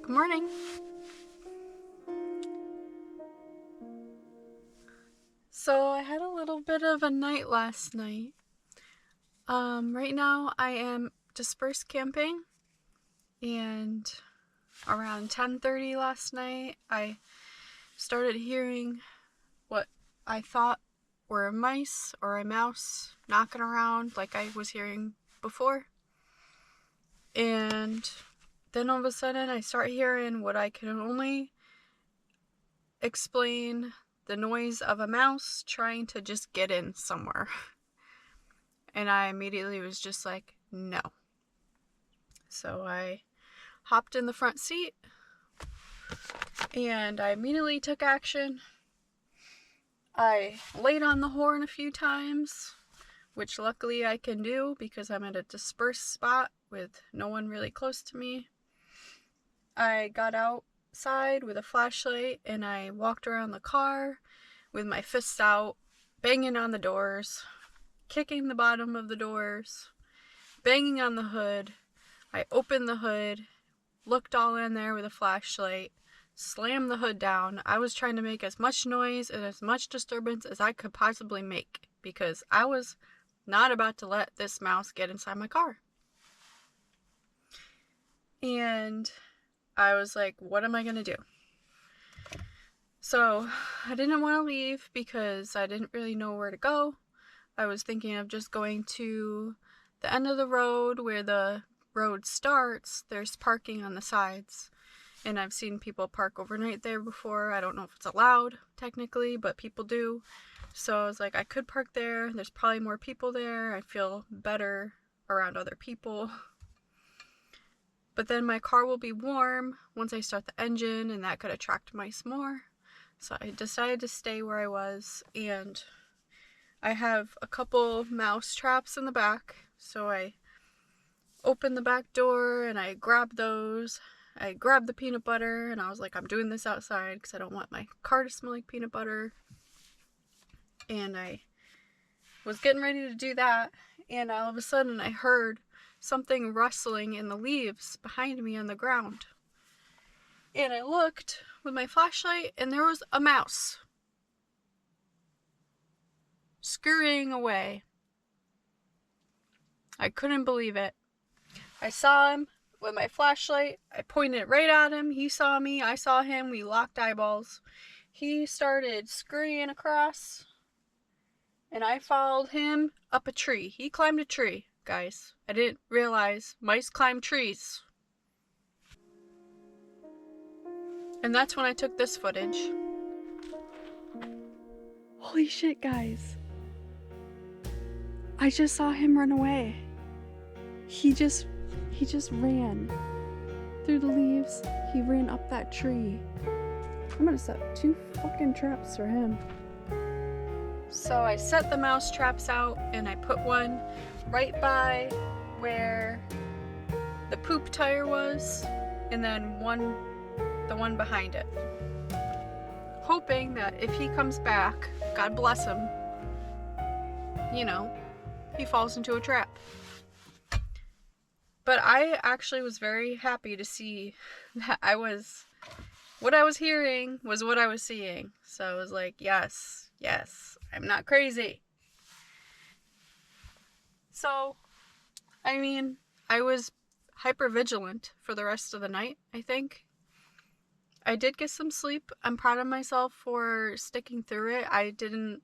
Good morning. So I had a little bit of a night last night. Right now I am dispersed camping, and around 10:30 last night I started hearing what I thought were mice or a mouse knocking around like I was hearing before. And then all of a sudden I start hearing what I can only explain the noise of a mouse trying to just get in somewhere. And I immediately was just like, no. So I hopped in the front seat and I immediately took action. I laid on the horn a few times, which luckily I can do because I'm at a dispersed spot with no one really close to me. I got outside with a flashlight and I walked around the car with my fists out, banging on the doors, kicking the bottom of the doors, banging on the hood. I opened the hood, looked all in there with a flashlight, slammed the hood down. I was trying to make as much noise and as much disturbance as I could possibly make because I was not about to let this mouse get inside my car. And I was like, what am I going to do? So I didn't want to leave because I didn't really know where to go. I was thinking of just going to the end of the road where the road starts. There's parking on the sides. And I've seen people park overnight there before. I don't know if it's allowed technically, but people do. So I was like, I could park there. There's probably more people there. I feel better around other people. But then my car will be warm once I start the engine, and that could attract mice more. So I decided to stay where I was, and I have a couple mouse traps in the back. So I opened the back door and I grabbed those. I grabbed the peanut butter and I was like, I'm doing this outside because I don't want my car to smell like peanut butter. And I was getting ready to do that, and all of a sudden I heard something rustling in the leaves behind me on the ground. And I looked with my flashlight and there was a mouse scurrying away. I couldn't believe it. I saw him with my flashlight. I pointed it right at him. He saw me. I saw him. We locked eyeballs. He started scurrying across, and I followed him up a tree. He climbed a tree, guys. I didn't realize mice climb trees. And that's when I took this footage. Holy shit, guys. I just saw him run away. He just ran through the leaves. He ran up that tree. I'm gonna set 2 fucking traps for him. So I set the mouse traps out and I put one right by where the poop tire was, and then the one behind it. Hoping that if he comes back, God bless him, he falls into a trap. But I actually was very happy to see that what I was hearing was what I was seeing. So I was like, yes, I'm not crazy. So, I was hyper vigilant for the rest of the night, I think. I did get some sleep. I'm proud of myself for sticking through it. I didn't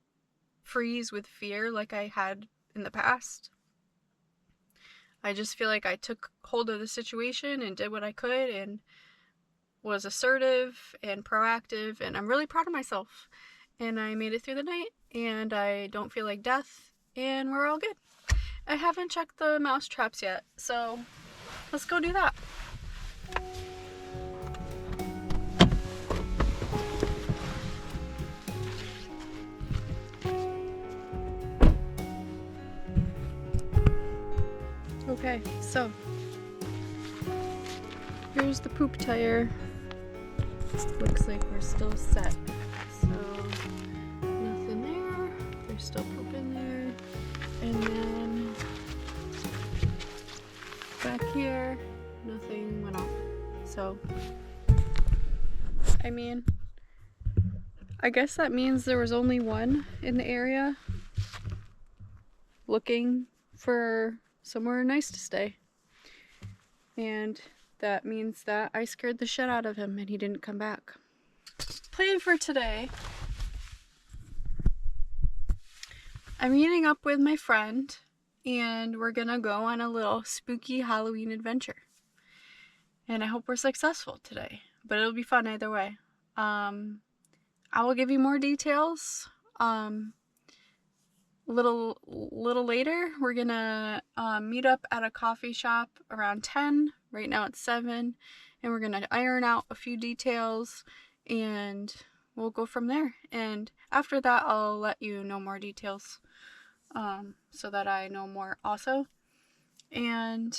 freeze with fear like I had in the past. I just feel like I took hold of the situation and did what I could and was assertive and proactive, and I'm really proud of myself. And I made it through the night, and I don't feel like death, and we're all good. I haven't checked the mouse traps yet, so let's go do that. Okay, so here's the poop tire. Looks like we're still set. So nothing there. There's there's still poop in there. And then back here, nothing went off. So, I mean, I guess that means there was only one in the area looking for somewhere nice to stay. And that means that I scared the shit out of him and he didn't come back. Plan for today. I'm meeting up with my friend and we're gonna go on a little spooky Halloween adventure. And I hope we're successful today, but it'll be fun either way. I will give you more details. Little later, we're gonna meet up at a coffee shop around 10. Right now it's 7, and we're gonna iron out a few details, and we'll go from there. And after that, I'll let you know more details, so that I know more also. And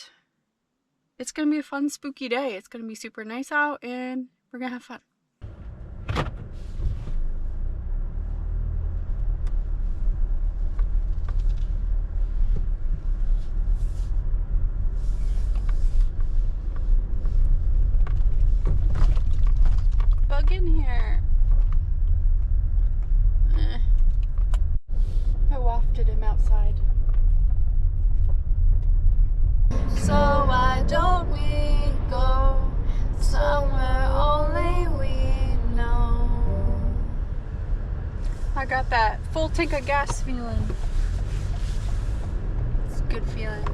it's gonna be a fun, spooky day. It's gonna be super nice out, and we're gonna have fun. In here. I wafted him outside. So why don't we go somewhere only we know? I got that full tank of gas feeling. It's a good feeling.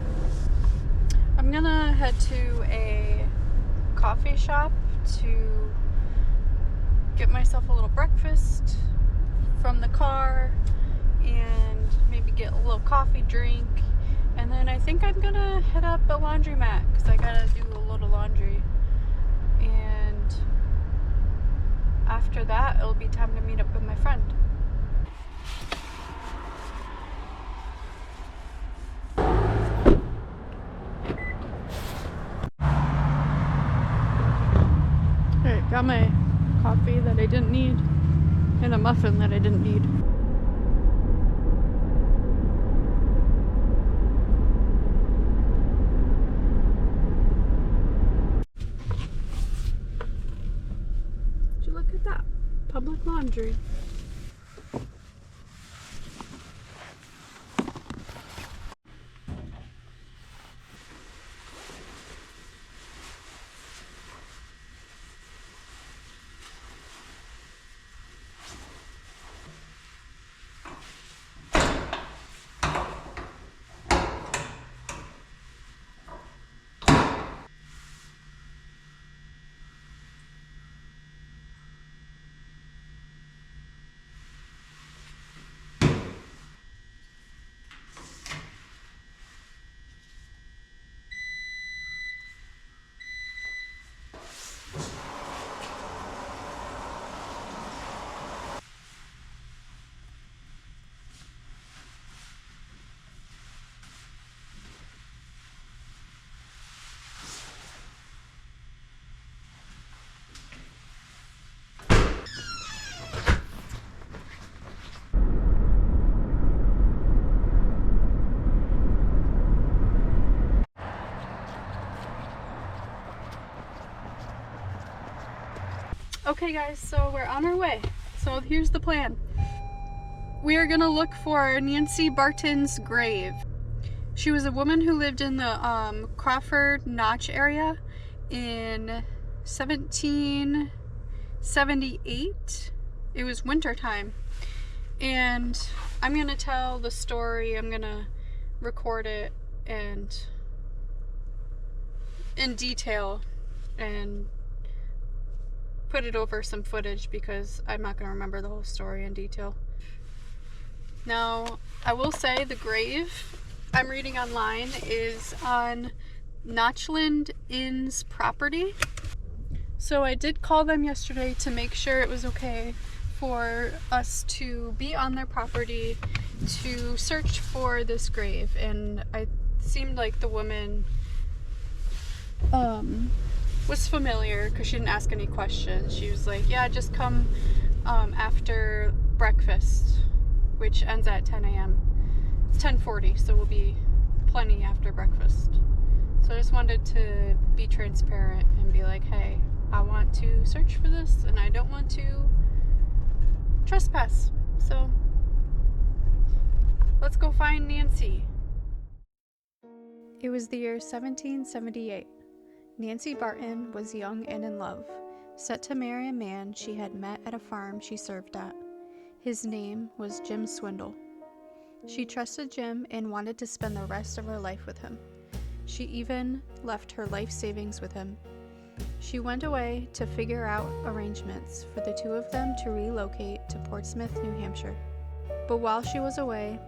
I'm gonna head to a coffee shop to get myself a little breakfast from the car and maybe get a little coffee drink, and then I think I'm gonna head up a laundromat because I gotta do a load of laundry, and after that it'll be time to meet up with my friend. Alright, got my coffee that I didn't need and a muffin that I didn't need. Would you look at that? Public laundry. Okay guys, so we're on our way. So here's the plan. We are gonna look for Nancy Barton's grave. She was a woman who lived in the Crawford Notch area in 1778. It was winter time. And I'm gonna tell the story, I'm gonna record it and in detail and put it over some footage because I'm not going to remember the whole story in detail. Now, I will say the grave I'm reading online is on Notchland Inn's property. So I did call them yesterday to make sure it was okay for us to be on their property to search for this grave, and it seemed like the woman was familiar because she didn't ask any questions. She was like, yeah, just come after breakfast which ends at 10 a.m. It's 10:40, so we'll be plenty after breakfast. So I just wanted to be transparent and be like, hey, I want to search for this and I don't want to trespass. So let's go find Nancy. It was the year 1778. Nancy Barton was young and in love, set to marry a man she had met at a farm she served at. His name was Jim Swindle. She trusted Jim and wanted to spend the rest of her life with him. She even left her life savings with him. She went away to figure out arrangements for the two of them to relocate to Portsmouth, New Hampshire. But while she was away,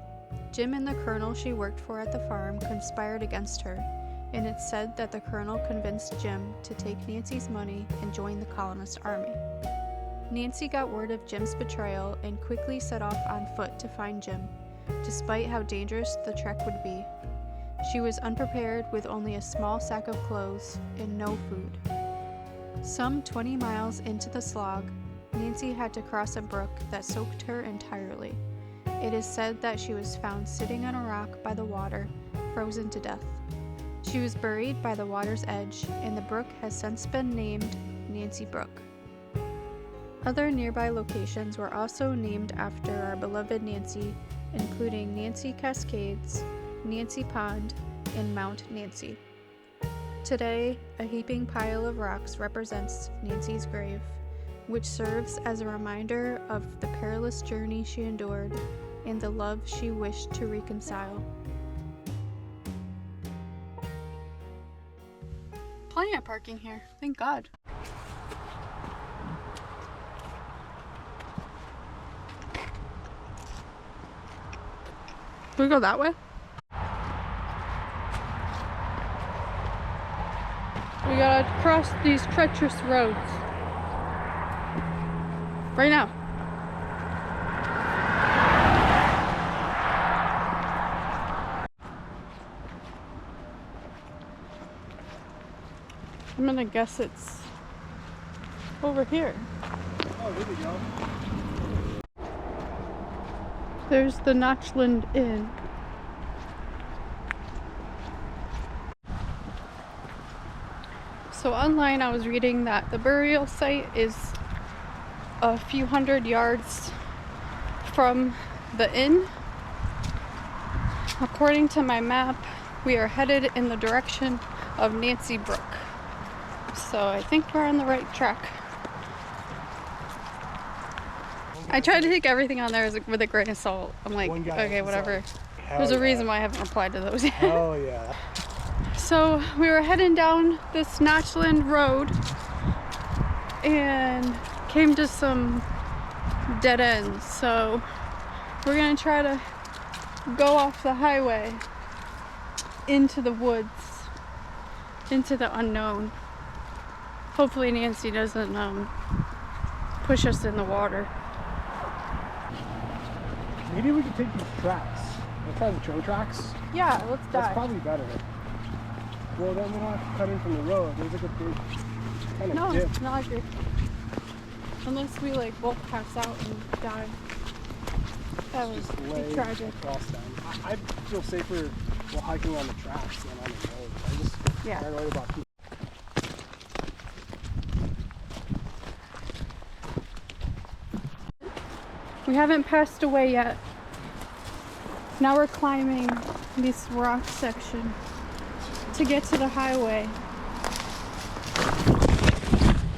Jim and the colonel she worked for at the farm conspired against her, and it's said that the colonel convinced Jim to take Nancy's money and join the colonist army. Nancy got word of Jim's betrayal and quickly set off on foot to find Jim, despite how dangerous the trek would be. She was unprepared with only a small sack of clothes and no food. Some 20 miles into the slog, Nancy had to cross a brook that soaked her entirely. It is said that she was found sitting on a rock by the water, frozen to death. She was buried by the water's edge, and the brook has since been named Nancy Brook. Other nearby locations were also named after our beloved Nancy, including Nancy Cascades, Nancy Pond, and Mount Nancy. Today, a heaping pile of rocks represents Nancy's grave, which serves as a reminder of the perilous journey she endured and the love she wished to reconcile. Plenty of parking here, thank God. Can we go that way? We gotta cross these treacherous roads. Right now. I'm gonna guess it's over here. Oh, there we go. There's the Notchland Inn. So online I was reading that the burial site is a few hundred yards from the inn. According to my map, we are headed in the direction of Nancy Brook. So I think we're on the right track. I tried to take everything on there with a grain of salt. I'm like, okay, whatever. There's a reason why I haven't replied to those yet. Oh yeah. So we were heading down this Notchland Road and came to some dead ends. So we're gonna try to go off the highway into the woods, into the unknown. Hopefully Nancy doesn't push us in the water. Maybe we could take these tracks. Let's try the train tracks. Yeah, let's dive. That's probably better. Well, then we don't have to cut in from the road. There's like a big kind of dip. No, I agree. Unless we like both pass out and die. That would be tragic. I feel safer while hiking on the tracks than on the road. I just paranoid about people. We haven't passed away yet. Now we're climbing this rock section to get to the highway.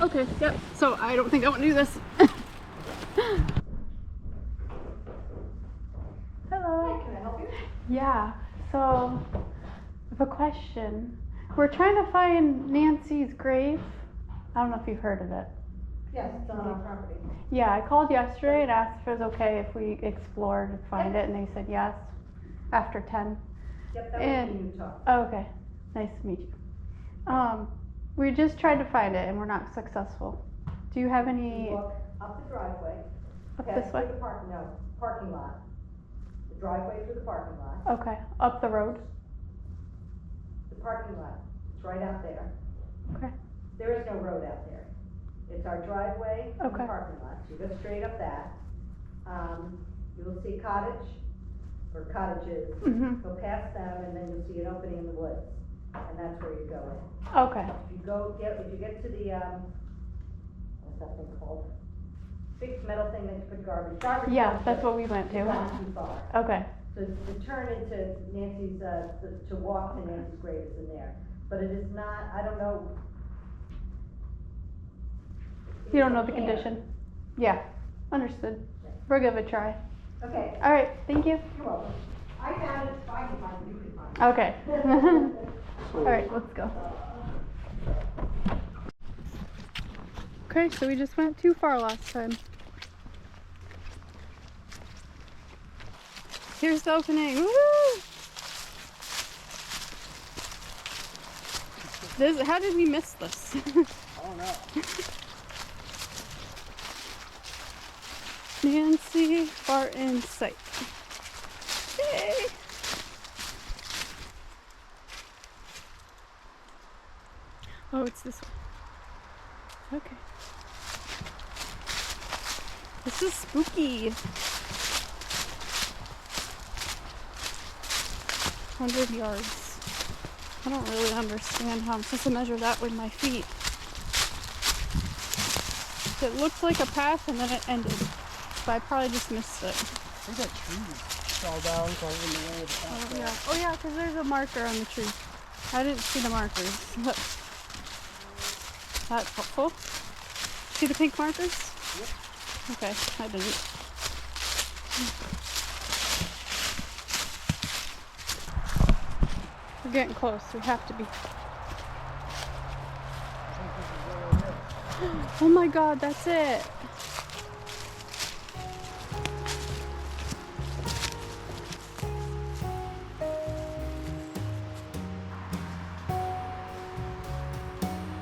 Okay, yep. So I don't think I want to do this. Hello. Hi, can I help you? Yeah, so I have a question. We're trying to find Nancy's grave. I don't know if you've heard of it. Yes, it's on our property. Yeah, I called yesterday and asked if it was okay if we explored and find it, and they said yes, after 10. Yep, that was in Utah. Oh, okay, nice to meet you. We just tried to find it and we're not successful. Do you have any? Walk up the driveway. Up head this way? through the parking lot. The driveway through the parking lot. Okay, up the road? The parking lot, it's right out there. Okay. There is no road out there. It's our driveway and the Okay. parking lot. So you go straight up that. You will see cottage, or cottages. Mhm. Go past them, and then you'll see an opening in the woods, and that's where you go in. Okay. If you get to the, what's that thing called? Big metal thing that you put garbage. Yeah, that's what we went You've to. gone too far. Okay. So the turn into Nancy's, to walk to Nancy's grave is in there, but it is not, I don't know. You don't know It's the a camp. condition? Yeah, understood. Yeah. We'll give it a try. Okay, All right, thank you. you're welcome. I found it, if I can find it, you can find it. Okay. All right, let's go. Okay, so we just went too far last time. Here's the opening. Woo! How did we miss this? I don't know. Nancy Barton site. Yay! Oh, it's this one. Okay. This is spooky. 100 yards. I don't really understand how I'm supposed to measure that with my feet. It looked like a path and then it ended. But I probably just missed it. I think that tree fell down, so I'm in the way of the path. Oh yeah. Oh yeah, because there's a marker on the tree. I didn't see the markers. That's helpful. See the pink markers? Yep. Okay, I didn't. We're getting close. We have to be. I think this is where it is. Oh my god, that's it.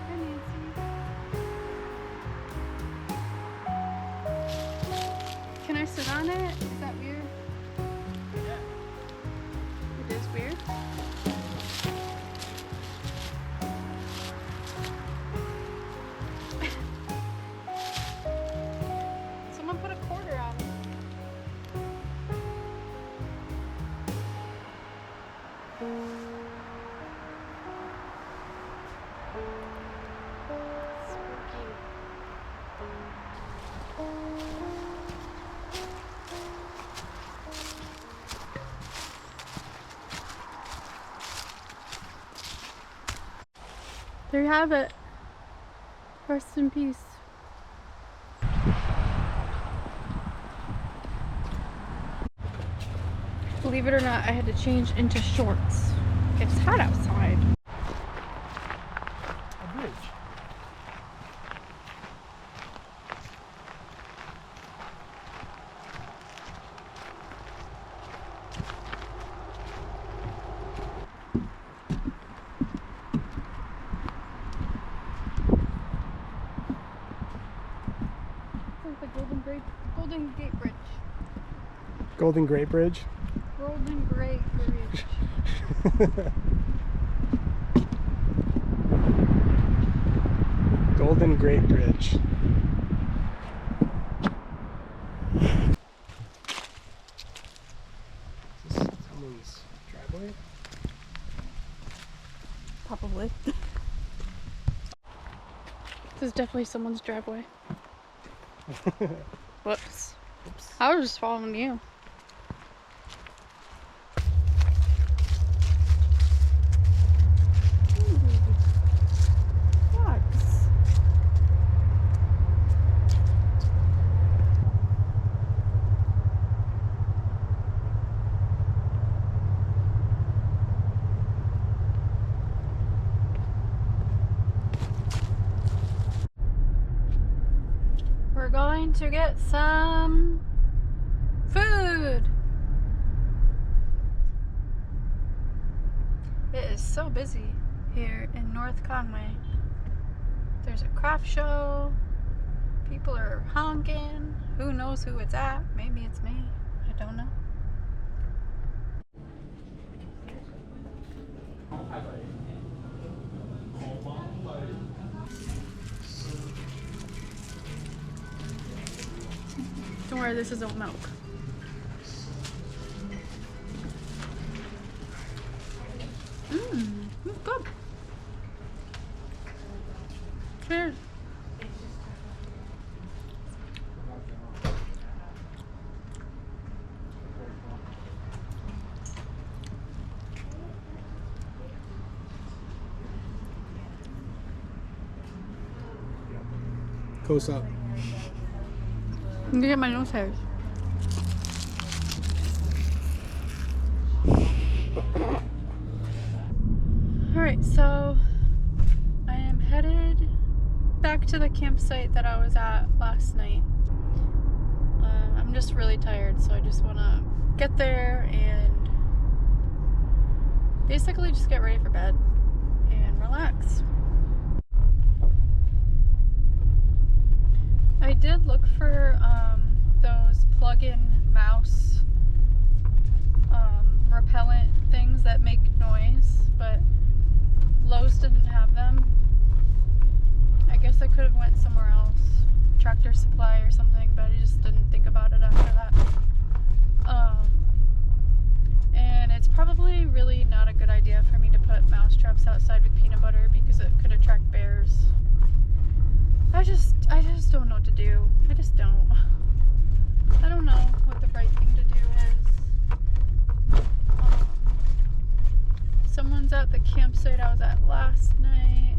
Hi, Nancy. Can I sit on it? Is that weird? It is weird. Someone put a quarter on it. Spooky. There you have it. Rest in peace. Believe it or not, I had to change into shorts. It's hot outside. A bridge. It's like the Golden Gate Bridge. Golden Gate Bridge. Golden Gate Bridge. Golden Gate Bridge. Is this someone's driveway? Probably. This is definitely someone's driveway. Whoops. Oops. I was just following you. Bugs. We're going to get some food. It is so busy here in North Conway. There's a craft show. People are honking. Who knows who it's at? Maybe it's me. I don't know. Don't worry, this isn't milk. Close up. I'm gonna get my nose hairs. Alright, so I am headed back to the campsite that I was at last night. I'm just really tired, so I just want to get there and basically just get ready for bed and relax. I did look for those plug-in mouse repellent things that make noise, but Lowe's didn't have them. I guess I could have went somewhere else, Tractor Supply or something, but I just didn't think about it after that. And it's probably really not a good idea for me to put mouse traps outside with peanut butter because it could attract bears. I just don't know what to do. I just don't. I don't know what the right thing to do is. Someone's at the campsite I was at last night.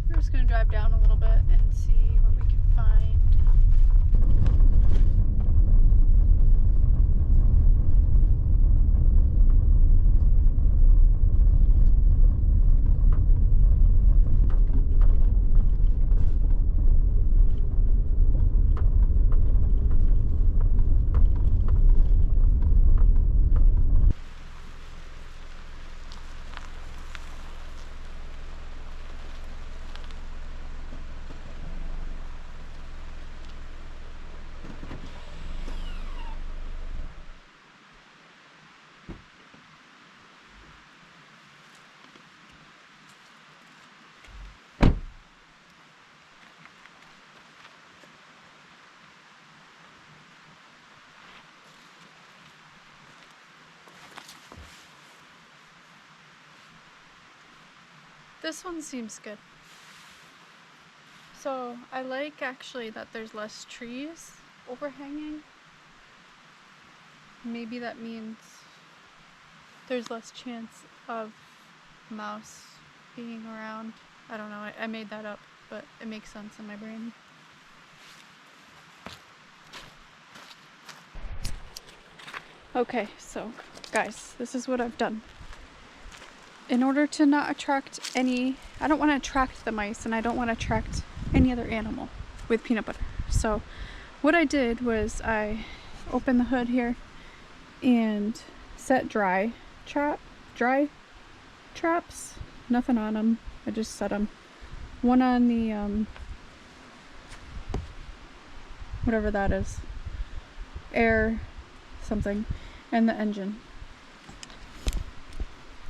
We're just gonna drive down a little bit and see what we can find. This one seems good. So I like actually that there's less trees overhanging. Maybe that means there's less chance of mouse being around. I don't know, I made that up, but it makes sense in my brain. Okay, so guys, this is what I've done. In order to not attract I don't want to attract the mice and I don't want to attract any other animal with peanut butter. So what I did was I opened the hood here and set dry traps. Nothing on them. I just set them. One on the, whatever that is. Air something. And the engine.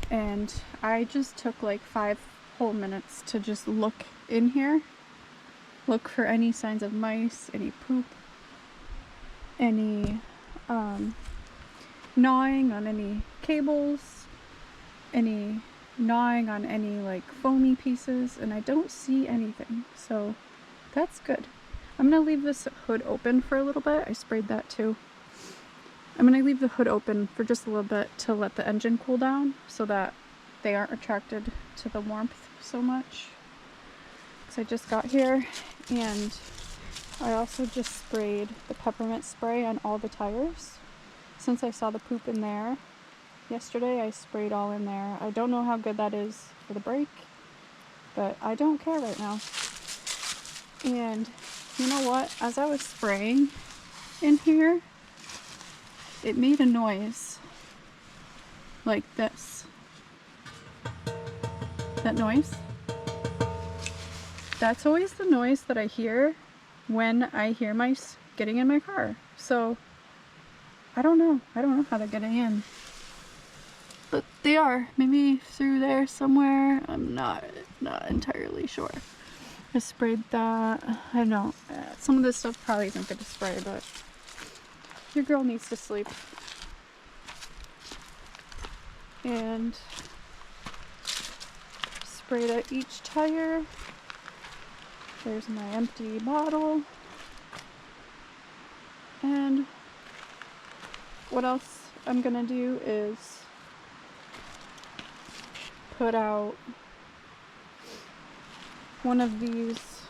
And I just took like 5 whole minutes to just look in here. Look for any signs of mice, any poop, any gnawing on any cables, any gnawing on any like foamy pieces, and I don't see anything, so that's good. I'm gonna leave this hood open for a little bit. I sprayed that too. I'm gonna leave the hood open for just a little bit to let the engine cool down so that they aren't attracted to the warmth so much. So I just got here and I also just sprayed the peppermint spray on all the tires. Since I saw the poop in there yesterday, I sprayed all in there. I don't know how good that is for the brake, but I don't care right now. And you know what? As I was spraying in here, it made a noise like this. That noise? That's always the noise that I hear when I hear mice getting in my car. So I don't know how they're getting in. But they are. Maybe through there somewhere. I'm not entirely sure. I sprayed that. I don't know. Some of this stuff probably isn't good to spray, but your girl needs to sleep. And sprayed out each tire. There's my empty bottle. And what else I'm gonna do is put out one of these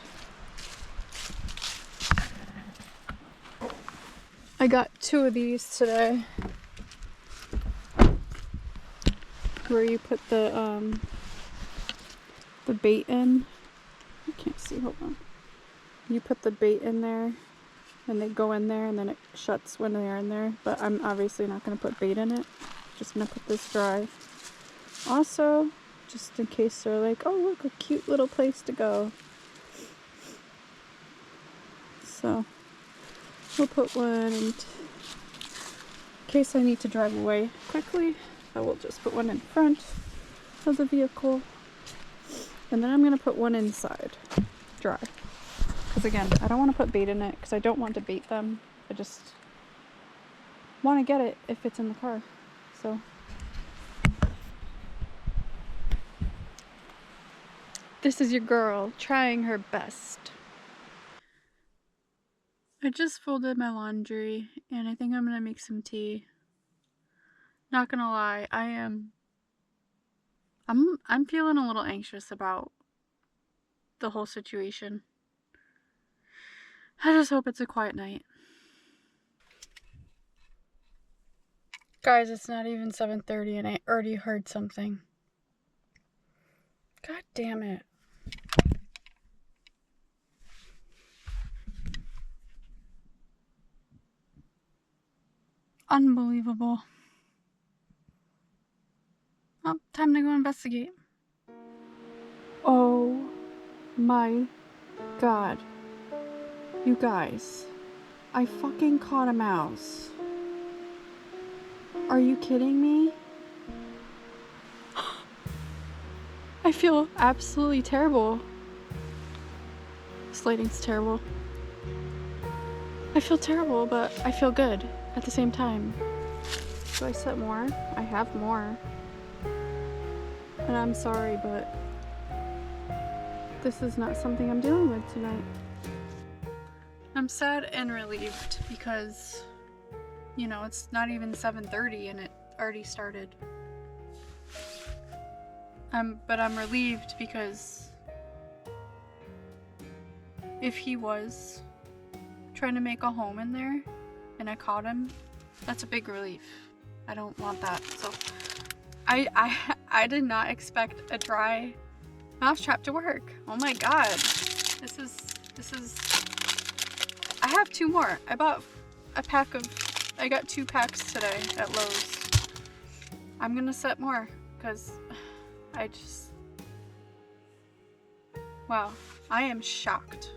I got 2 of these today. Where you put the bait in. I can't see, hold on. You put the bait in there and they go in there and then it shuts when they're in there. But I'm obviously not going to put bait in it. Just going to put this dry. Also, just in case they're like, oh look, a cute little place to go. So, we'll put one in case I need to drive away quickly. I will just put one in front of the vehicle. And then I'm going to put one inside, dry. Because again, I don't want to put bait in it because I don't want to bait them. I just want to get it if it's in the car. So this is your girl trying her best. I just folded my laundry and I think I'm gonna make some tea. Not gonna lie, I'm feeling a little anxious about the whole situation. I just hope it's a quiet night. Guys, it's not even 7:30 and I already heard something. God damn it. Unbelievable. Well, time to go investigate. Oh my god. You guys, I fucking caught a mouse. Are you kidding me? I feel absolutely terrible. This lighting's terrible. I feel terrible, but I feel good at the same time. Do I set more? I have more. And I'm sorry, but this is not something I'm dealing with tonight. I'm sad and relieved because, you know, it's not even 7:30 and it already started. But I'm relieved because if he was trying to make a home in there and I caught him, that's a big relief. I don't want that. So I did not expect a dry mousetrap to work. Oh my god. This is I have 2 more. I bought I got 2 packs today at Lowe's. I'm gonna set more because wow, I am shocked.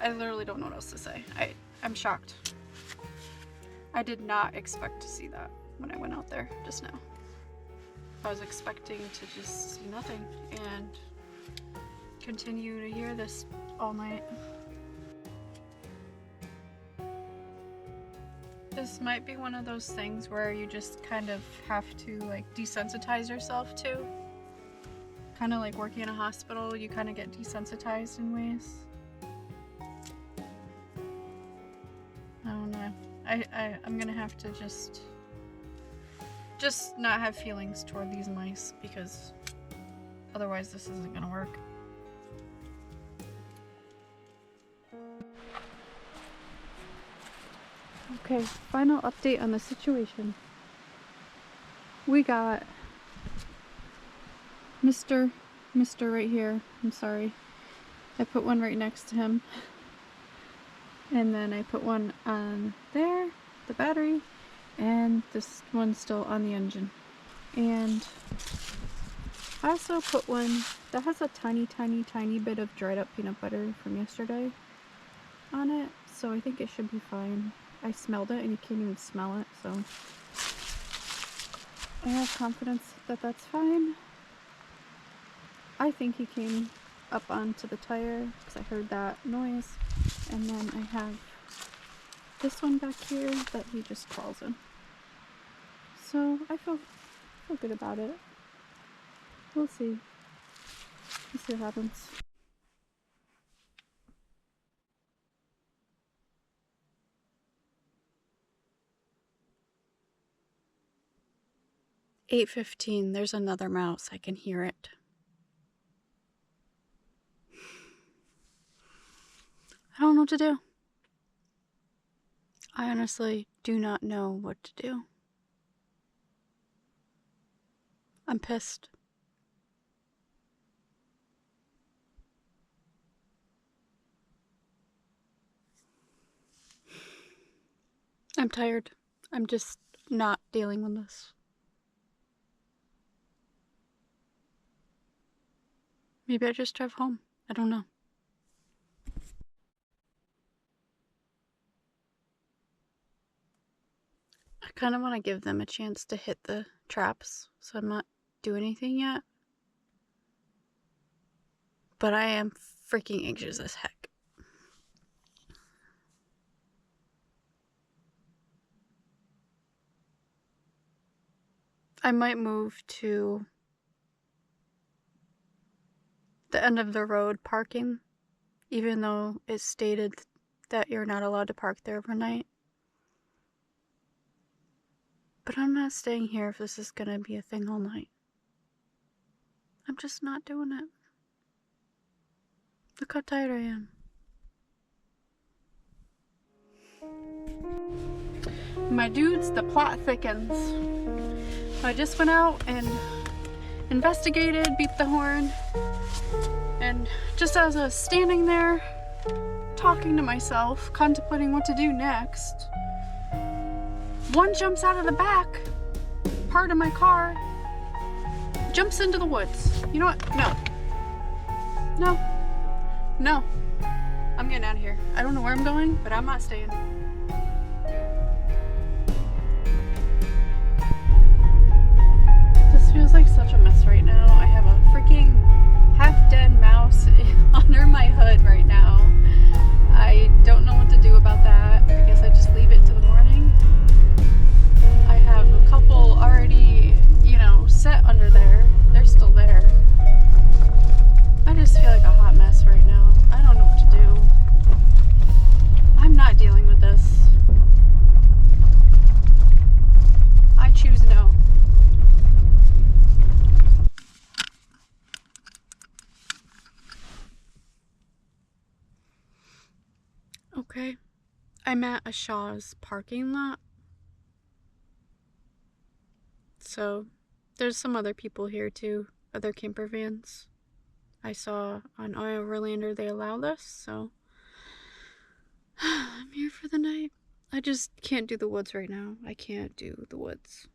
I literally don't know what else to say. I'm shocked. I did not expect to see that when I went out there just now. I was expecting to just see nothing and continue to hear this all night. This might be one of those things where you just kind of have to like desensitize yourself to. Kind of like working in a hospital, you kind of get desensitized in ways. I don't know. I'm gonna have to just not have feelings toward these mice because otherwise this isn't gonna work. Okay, final update on the situation. We got Mr. right here. I'm sorry. I put one right next to him. And then I put one on there, the battery, and this one's still on the engine. And I also put one that has a tiny bit of dried up peanut butter from yesterday on it, so I think it should be fine. I smelled it and you can't even smell it, so I have confidence that that's fine. I think he came up onto the tire because I heard that noise, and then I have this one back here that he just crawls in. So I feel good about it. We'll see. We'll see what happens. "8:15, there's another mouse. I can hear it." I don't know what to do. I honestly do not know what to do. I'm pissed. I'm tired. I'm just not dealing with this. Maybe I just drive home. I don't know. I kind of want to give them a chance to hit the traps, so I'm not doing anything yet. But I am freaking anxious as heck. I might move to the end of the road parking, even though it's stated that you're not allowed to park there overnight. But I'm not staying here if this is gonna be a thing all night. I'm just not doing it. Look how tired I am. My dudes, the plot thickens. I just went out and investigated, beat the horn, and just as I was standing there, talking to myself, contemplating what to do next, one jumps out of the back part of my car, jumps into the woods. You know what? No. I'm getting out of here. I don't know where I'm going, but I'm not staying. This feels like such a mess right now. I have a freaking half-dead mouse under my hood right now. I don't know what to do about that. I guess I just leave it till the morning. I have a couple already, set under there. They're still there. I just feel like a hot mess right now. I don't know what to do. I'm not dealing with this. I choose no. Okay. I'm at a Shaw's parking lot. So, there's some other people here too. Other camper vans. I saw on Overlander they allow this, so I'm here for the night. I just can't do the woods right now. I can't do the woods.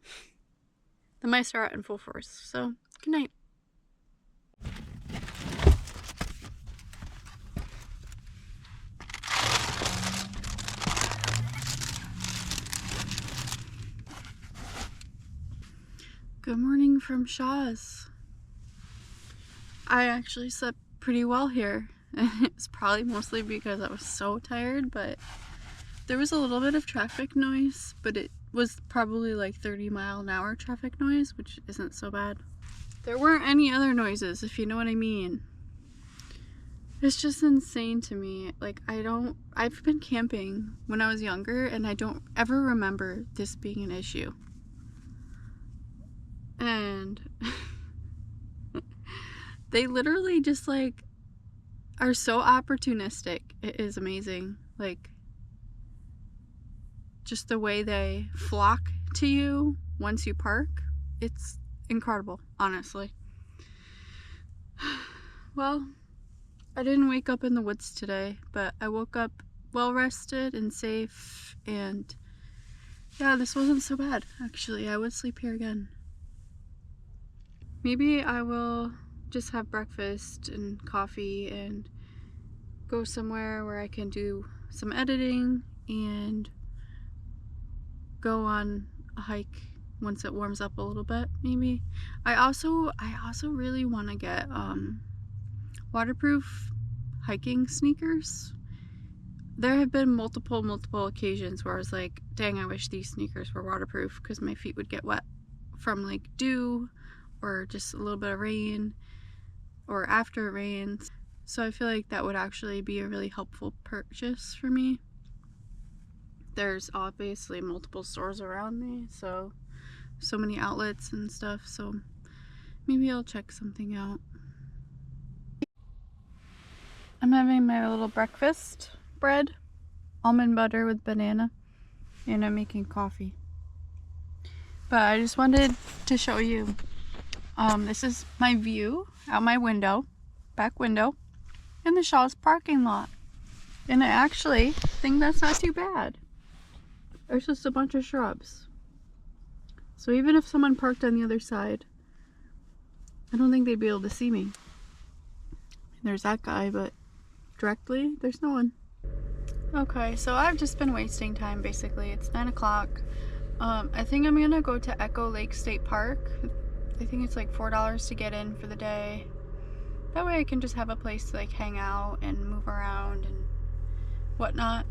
The mice are out in full force, so good night. Good morning from Shaw's. I actually slept pretty well here. It's probably mostly because I was so tired, but there was a little bit of traffic noise, but it was probably like 30-mile-an-hour traffic noise, which isn't so bad. There weren't any other noises, if you know what I mean. It's just insane to me. Like, I've been camping when I was younger, and I don't ever remember this being an issue. And they literally just like are so opportunistic. It is amazing. Like, just the way they flock to you once you park, it's incredible, honestly. Well, I didn't wake up in the woods today, but I woke up well rested and safe, and yeah, this wasn't so bad. Actually, I would sleep here again. Maybe I will just have breakfast and coffee and go somewhere where I can do some editing and go on a hike once it warms up a little bit, maybe. I also really want to get waterproof hiking sneakers. There have been multiple occasions where I was like, dang, I wish these sneakers were waterproof, because my feet would get wet from like dew or just a little bit of rain or after it rains. So I feel like that would actually be a really helpful purchase for me. There's obviously multiple stores around me, so many outlets and stuff, so maybe I'll check something out. I'm having my little breakfast. bread, almond butter with banana, and I'm making coffee. But I just wanted to show you, this is my view out my window, back window, in the Shaw's parking lot. And I actually think that's not too bad. There's just a bunch of shrubs. So even if someone parked on the other side, I don't think they'd be able to see me. There's that guy, but directly, there's no one. Okay, so I've just been wasting time basically. It's 9 o'clock. I think I'm gonna go to Echo Lake State Park. I think it's like $4 to get in for the day. That way I can just have a place to like hang out and move around and whatnot.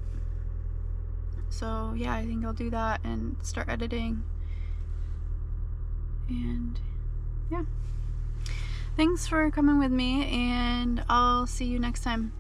So yeah, I think I'll do that and start editing. And yeah. Thanks for coming with me, and I'll see you next time.